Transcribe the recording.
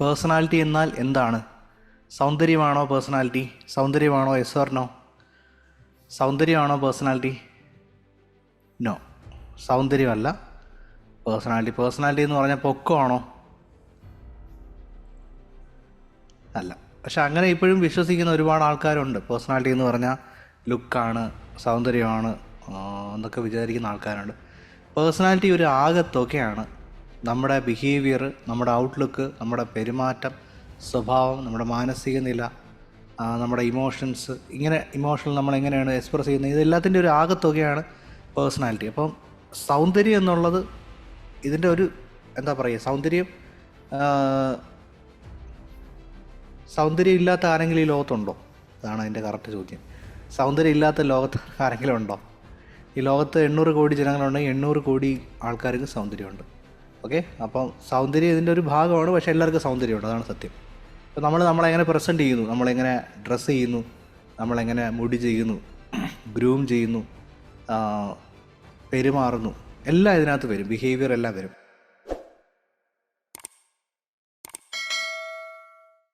Personality എന്നാൽ എന്താണ്? സൗന്ദര്യമാണോ പേഴ്സണാലിറ്റി? സൗന്ദര്യമാണോ? Yes or no? സൗന്ദര്യമാണോ പേഴ്സണാലിറ്റി? നോ, സൗന്ദര്യമല്ല പേഴ്സണാലിറ്റി. പേഴ്സണാലിറ്റി എന്ന് പറഞ്ഞാൽ പൊക്കമാണോ? അല്ല. പക്ഷെ അങ്ങനെ ഇപ്പോഴും വിശ്വസിക്കുന്ന ഒരുപാട് ആൾക്കാരുണ്ട്. പേഴ്സണാലിറ്റി എന്ന് പറഞ്ഞാൽ ലുക്കാണ്, സൗന്ദര്യമാണ് എന്നൊക്കെ വിചാരിക്കുന്ന ആൾക്കാരുണ്ട്. പേഴ്സണാലിറ്റി ഒരു ആകത്തൊക്കെയാണ്. നമ്മുടെ ബിഹേവിയർ, നമ്മുടെ ഔട്ട്ലുക്ക്, നമ്മുടെ പെരുമാറ്റം, സ്വഭാവം, നമ്മുടെ മാനസിക നില, നമ്മുടെ ഇമോഷൻസ്, ഇങ്ങനെ ഇമോഷണൽ നമ്മളെങ്ങനെയാണ് എക്സ്പ്രസ് ചെയ്യുന്നത്, ഇതെല്ലാത്തിൻ്റെ ഒരു ആകത്തൊക്കെയാണ് പേഴ്സണാലിറ്റി. അപ്പം സൗന്ദര്യം എന്നുള്ളത് ഇതിൻ്റെ ഒരു എന്താ പറയുക, സൗന്ദര്യം ഇല്ലാത്ത ആരെങ്കിലും ഈ ലോകത്തുണ്ടോ? അതാണ് അതിൻ്റെ കറക്റ്റ് ചോദ്യം. സൗന്ദര്യം ഇല്ലാത്ത ലോകത്ത് ആരെങ്കിലും ഉണ്ടോ? ഈ ലോകത്ത് 800 കോടി ജനങ്ങളുണ്ടെങ്കിൽ 800 കോടി ആൾക്കാർക്ക് സൗന്ദര്യമുണ്ട്. ഓക്കെ, അപ്പം സൗന്ദര്യം ഇതിൻ്റെ ഒരു ഭാഗമാണ്. പക്ഷേ എല്ലാവർക്കും സൗന്ദര്യമുണ്ട്, അതാണ് സത്യം. അപ്പോൾ നമ്മളെങ്ങനെ പ്രസൻറ്റ് ചെയ്യുന്നു, നമ്മളെങ്ങനെ ഡ്രസ്സ് ചെയ്യുന്നു, നമ്മളെങ്ങനെ മുടി ചെയ്യുന്നു, ഗ്രൂം ചെയ്യുന്നു, പെരുമാറുന്നു, എല്ലാം ഇതിനകത്ത് വരും. ബിഹേവിയർ എല്ലാം വരും.